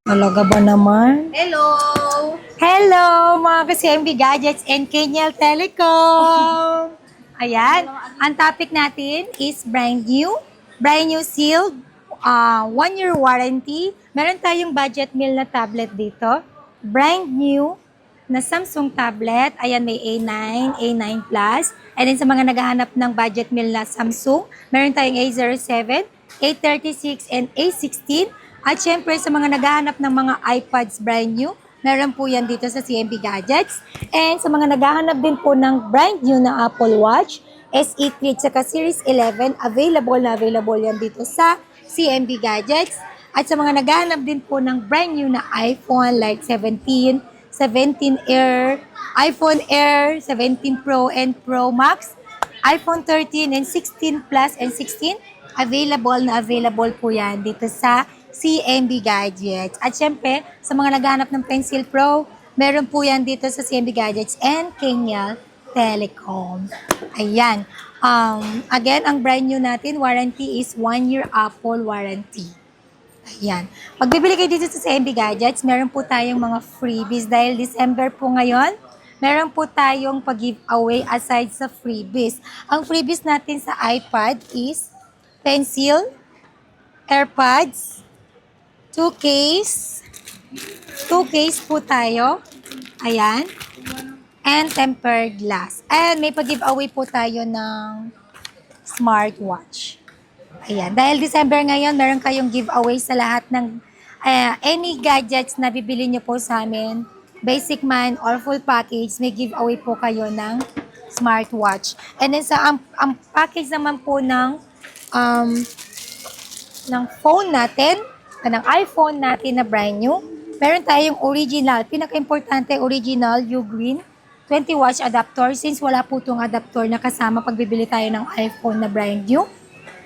Talaga ba naman? Hello! Hello mga ka-CMB Gadgets and Kenyal Telecom! Ayan, ang topic natin is brand new sealed, 1 year warranty. Meron tayong budget meal na tablet dito. Brand new na Samsung tablet. Ayan, may A9, A9 Plus. And then sa mga naghahanap ng budget meal na Samsung, meron tayong A07, A36, and A16. At syempre sa mga naghahanap ng mga iPads brand new, meron po yan dito sa CMB Gadgets. And sa mga naghahanap din po ng brand new na Apple Watch, SE3 at saka Series 11, available yan dito sa CMB Gadgets. At sa mga naghahanap din po ng brand new na iPhone like 17, 17 Air, iPhone Air, 17 Pro and Pro Max, iPhone 13 and 16 Plus and 16, available po yan dito sa CMB Gadgets. At syempre, sa mga naghahanap ng Pencil Pro, meron po yan dito sa CMB Gadgets and Kenyal Telecom. Ayan. Again, ang brand new natin, warranty is 1 year Apple warranty. Ayan. Pag bibili kayo dito sa CMB Gadgets, meron po tayong mga freebies dahil December po ngayon. Meron po tayong pag-giveaway aside sa freebies. Ang freebies natin sa iPad is pencil, AirPods, 2 case, 2 case po tayo. Ayan. And tempered glass. And may pag-giveaway po tayo ng smartwatch. Ayan. Dahil December ngayon, meron kayong giveaway sa lahat ng any gadgets na bibili nyo po sa amin. Basic man or full package, may giveaway po kayo ng smartwatch. And then sa ang package naman po ng phone natin, ng iPhone natin na brand new, meron tayong original, pinaka-importante original U-Green 20 watts adapter since wala po itong adapter na kasama pag bibili tayo ng iPhone na brand new.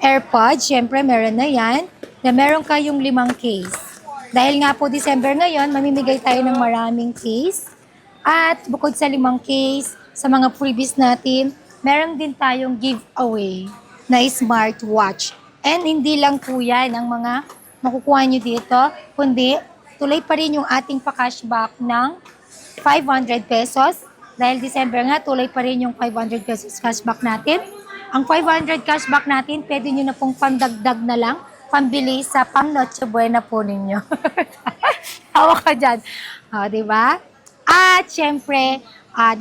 AirPods, syempre meron na yan, na meron kayong 5 case. Dahil nga po December ngayon, mamimigay tayo ng maraming case. At bukod sa 5 case, sa mga freebies natin, meron din tayong giveaway na smartwatch. And hindi lang po yan ang mga makukuha nyo dito, kundi tuloy pa rin yung ating pa-cashback ng 500 pesos. Dahil December nga, tuloy pa rin yung 500 pesos cashback natin. Ang 500 cashback natin, pwede nyo na pong pandagdag na lang, pambili sa pang Noche Buena po ninyo. Tawa ka dyan. Diba? At syempre,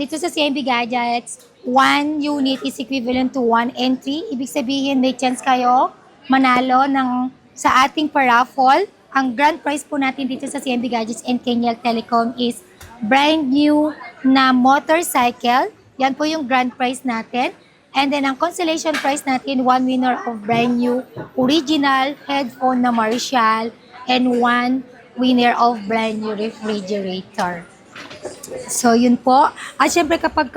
dito sa CMB Gadgets, 1 unit is equivalent to 1 entry. Ibig sabihin, may chance kayo manalo sa ating paraffle. Ang grand prize po natin dito sa CMB Gadgets and Kenyal Telecom is brand new na motorcycle. Yan po yung grand prize natin. And then, ang consolation prize natin, 1 winner of brand new original headphone na Marshall and 1 winner of brand new refrigerator. So, yun po. At syempre, kapag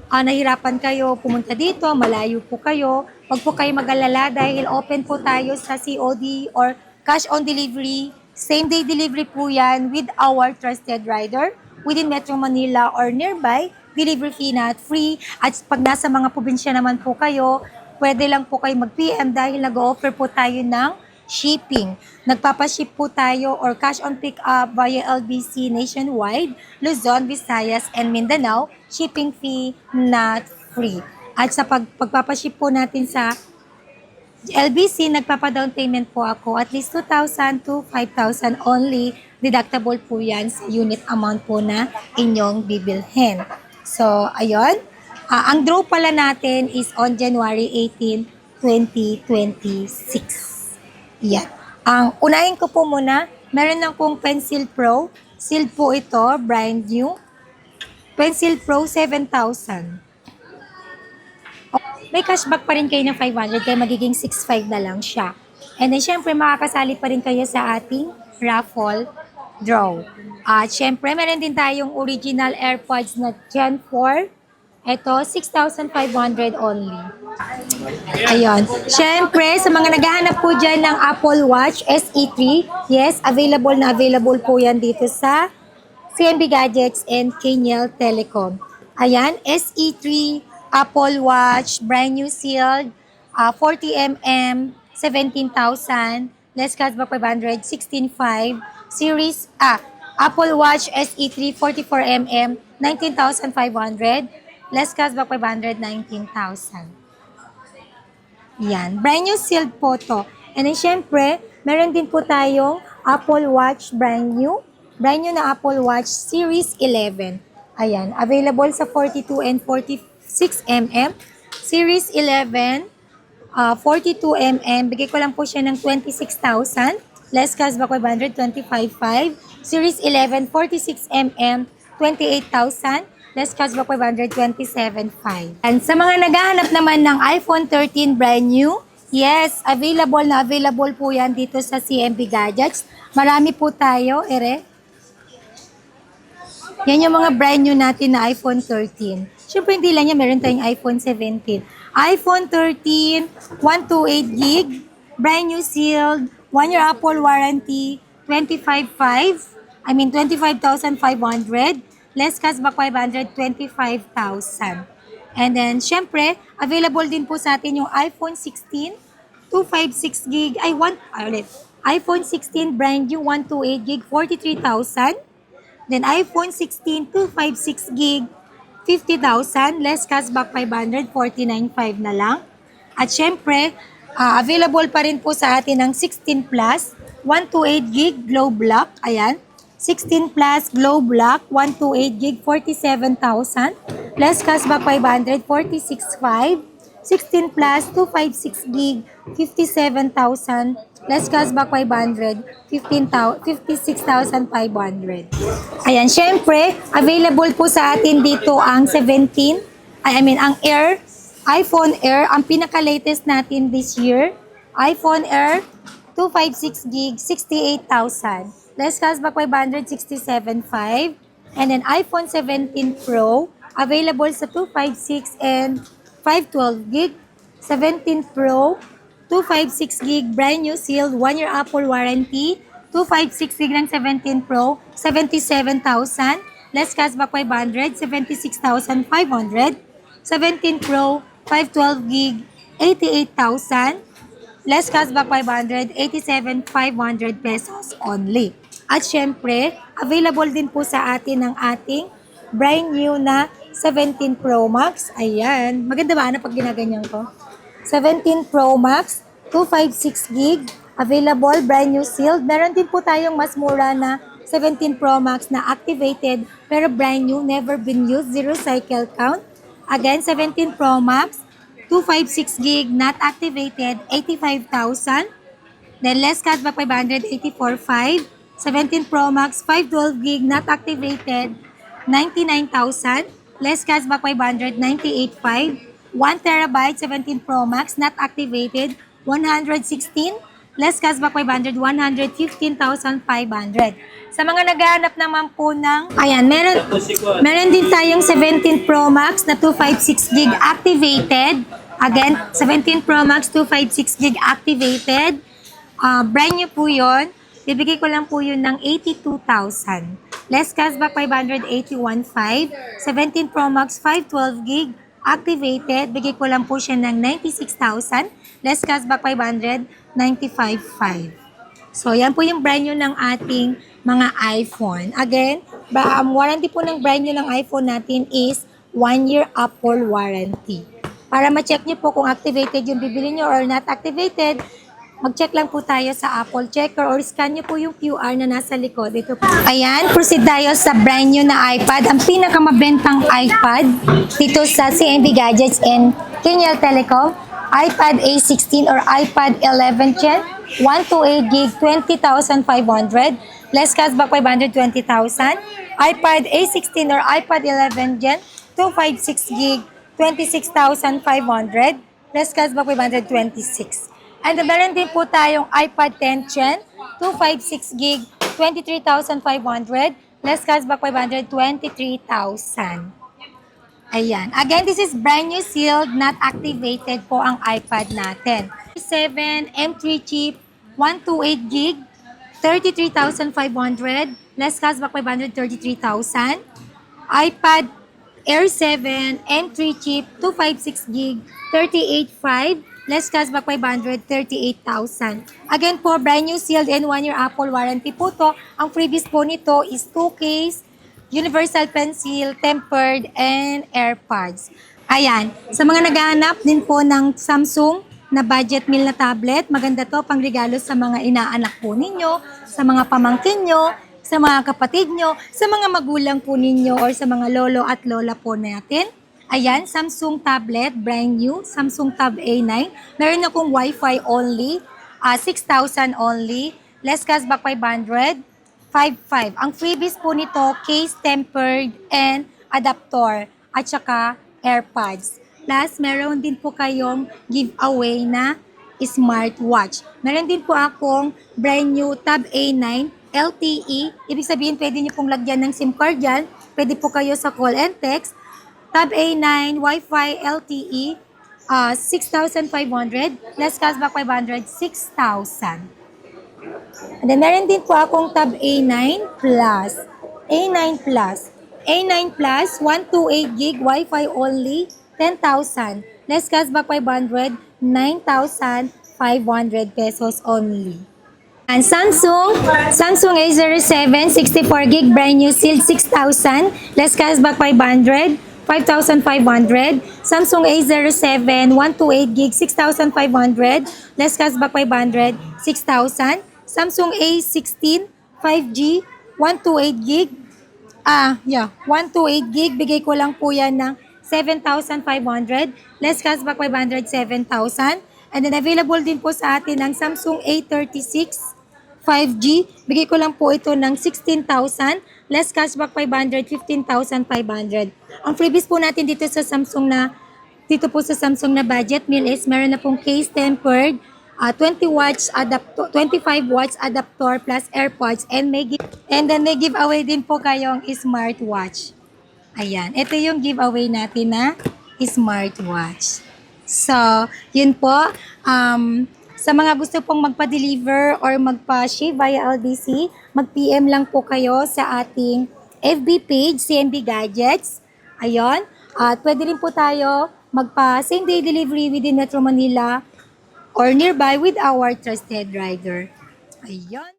nahirapan kayo pumunta dito, malayo po kayo, wag po kayo mag-alala dahil open po tayo sa COD or cash on delivery. Same day delivery po yan with our trusted rider within Metro Manila or nearby. Delivery fee not free. At pag nasa mga probinsya naman po kayo, pwede lang po kayo mag-PM dahil nag-offer po tayo ng shipping. Nagpapaship po tayo or cash on pick up via LBC nationwide, Luzon, Visayas, and Mindanao. Shipping fee not free. At sa pagpapaship po natin sa LBC, nagpapa-down payment po ako at least 2,000 to 5,000 only. Deductible po yan sa unit amount po na inyong bibilhin. So, ayun. Ang draw pala natin is on January 18, 2026. Yan. Ang unahin ko po muna, meron akong Pencil Pro. Sealed po ito, brand new. Pencil Pro 7,000. May cashback pa rin kayo ng 500 kaya magiging 6,500 na lang siya. And then syempre makakasali pa rin kayo sa ating raffle draw. At syempre meron din tayong original AirPods na Gen 4. Ito, 6,500 only. Ayun. Syempre, sa mga naghahanap po dyan ng Apple Watch SE3, yes, available po yan dito sa CMB Gadgets and Kenyal Telecom. Ayan, SE3 Apple Watch, brand new sealed, 40mm, 17,000, less cashback 500, 16,500, Series Apple Watch SE3 44mm, 19,500. Less cashback 500, 19,000. Yan. Brand new sealed po to. And then, syempre, meron din po tayong Apple Watch brand new. Brand new na Apple Watch Series 11. Ayan. Available sa 42 and 46mm. Series 11, 42mm. Bigay ko lang po siya ng 26,000. Less cashback 500, 25,500. Series 11, 46mm, 28,000. Less cashback 500, 27,500. And sa mga naghahanap naman ng iPhone 13 brand new, yes, available po yan dito sa CMB Gadgets. Marami po tayo, Yan yung mga brand new natin na iPhone 13. Siyempre hindi lang yan, meron tayong iPhone 17. iPhone 13, 128GB, brand new sealed, 1-year Apple warranty, 25,500. Less cashback 500, 25,000. And then, syempre, available din po sa atin yung iPhone 16, 256GB, iPhone 16 brand new, 128GB, 43,000. Then, iPhone 16, 256GB, 50,000. Less cashback 500, 49,500 na lang. At syempre, available pa rin po sa atin ng 16 Plus, 128GB, Glow Black, ayan. 16 Plus Glow Black, 128GB, 47,000. Less cashback 500, 46,500. 16 Plus, 256GB, 57,000. Less cashback 500, 56,500. Ayan, syempre, available po sa atin dito ang 17, ang Air, iPhone Air, ang pinaka-latest natin this year. iPhone Air, 256GB, 68,000. Less cashback 500, 67,500. And then iPhone 17 Pro, available sa 256 and 512GB. 17 Pro, 256GB, brand new sealed, 1-year Apple warranty. 256GB ng 17 Pro, 77,000. Less cashback 500, 76,500. 17 Pro, 512GB, 88,000. Less cashback 500, 87,500 pesos only. At syempre, available din po sa atin ang ating brand new na 17 Pro Max. Ayan. Maganda ba pag ginaganyan ko? 17 Pro Max, 256GB, available, brand new sealed. Meron din po tayong mas mura na 17 Pro Max na activated pero brand new, never been used, zero cycle count. Again, 17 Pro Max, 256GB, not activated, 85,000. Then less cashback 500, 84,500. 17 Pro Max, 512GB, not activated, 99,000. Less cashback 500, 98,500. 1TB, 17 Pro Max, not activated, 116. Less cashback 500, 115,500. Sa mga naghahanap naman po ng, ayan, meron din tayong 17 Pro Max na 256GB activated. Again, 17 Pro Max, 256GB activated. Brand new po yun. Bibigay ko lang po yun ng 82,000. Less cashback 500, 81,500. 17 Pro Max, 512GB activated. Bigay ko lang po siya ng 96,000. Less cashback 500, 95,500. So, yan po yung brand new ng ating mga iPhone. Again, warranty po ng brand new ng iPhone natin is 1-year Apple warranty. Para ma-check nyo po kung activated yung bibili nyo or not activated, mag-check lang po tayo sa Apple Checker or scan nyo po yung QR na nasa likod. Ito po. Ayan, proceed tayo sa brand new na iPad. Ang pinakamabentang iPad dito sa CMB Gadgets and Kenyal Telecom. iPad A16 or iPad 11 Gen, 128GB, 20,500. Less cashback 500, 20,000. iPad A16 or iPad 11 Gen, 256GB, 26,500. Less cashback 500, 26,000. And meron din po tayong iPad 10 Gen, 256GB, 23,500. Less cashback 500, 23,000. Ayan. Again, this is brand new sealed, not activated po ang iPad natin. 7 M3 chip, 128GB, 33,500. Less cashback 500, 33,000. iPad Air 7 M3 chip, 256GB, 38,500. less cashback 500, 38,000. Again po, brand new sealed and 1-year Apple warranty po to. Ang freebies po nito is 2 case, universal pencil, tempered, and AirPods. Ayan, sa mga naghahanap din po ng Samsung na budget meal na tablet, maganda to pang regalo sa mga inaanak po ninyo, sa mga pamangkin nyo, sa mga kapatid nyo, sa mga magulang po ninyo, or sa mga lolo at lola po natin. Ayan, Samsung tablet, brand new, Samsung Tab A9. Meron akong Wi-Fi only, 6,000 only, less cashback 500, 5,500. Ang freebies po nito, case tempered and adapter, at saka AirPods. Plus, meron din po kayong giveaway na smartwatch. Meron din po akong brand new Tab A9 LTE. Ibig sabihin, pwede niyo pong lagyan ng SIM card yan. Pwede po kayo sa call and text. Tab A9 Wi-Fi LTE, 6,500. Less cashback 500, 6,000. And then, meron din po akong Tab A9 Plus. A9 Plus. A9 Plus, 128 gig Wi-Fi only, 10,000. Less cashback 500, 9,500 pesos only. And Samsung A07, 64 gig brand new sealed, 6,000. Less cashback 500, 5,500. Samsung A07, 128 gig, 6,500. Less cashback 500, 6,000. Samsung A16, 5G, 128 gig. 128 gig. Bigay ko lang po yan ng 7,500. Less cashback 500, 7,000. And then available din po sa atin ang Samsung A36, 5G. Bigay ko lang po ito ng 16,000. Less cashback 500, 15,500. Ang freebies po natin dito po sa Samsung na budget meal is meron na pong case tempered, 20 watts adapter, 25 watts adapter plus AirPods, and then may giveaway din po kayong smartwatch. Ayan, ito yung giveaway natin na smartwatch. So, yun po. Sa mga gusto pong magpa-deliver or magpa-shave via LBC, mag-PM lang po kayo sa ating FB page, CMB Gadgets. Ayun. At pwede rin po tayo magpa-same-day delivery within Metro Manila or nearby with our trusted rider. Ayun.